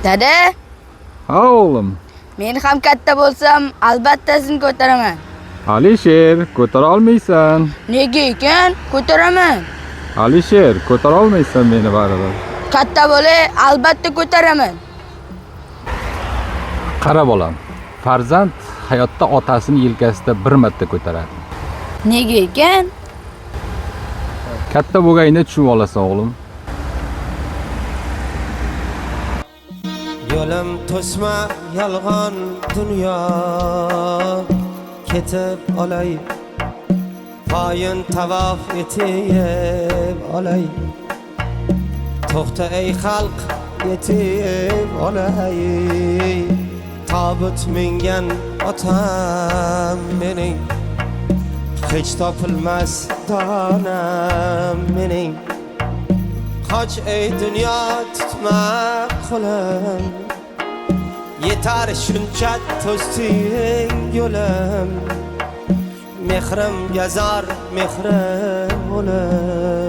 Dada, Ha o'g'lim. men ham katta bo'lsam, albatta sizni ko'taraman. Alisher, ko'tara olmaysan. Nega ekan? Ko'taraman. Alisher, ko'tara olmaysan meni baribir. Katta bo'lay, albatta ko'taraman. Qara bolam. Farzand hayotda otasini yelkasida bir marta ko'taradi. Nega ekan? Katta bo'lgayni tushunib olasan o'g'lim. Yo'lim to'sma yolg'on dunyo, ketib olay, poyin tavof etib olay, to'xta ey xalq yetib olay, tobut mingan otam mening, hech topilmas donam mening, qoch ey dunyo tutma qo'lim, yetar shuncha to'sding yo'lim, mehrim gazar mehrim o'lim.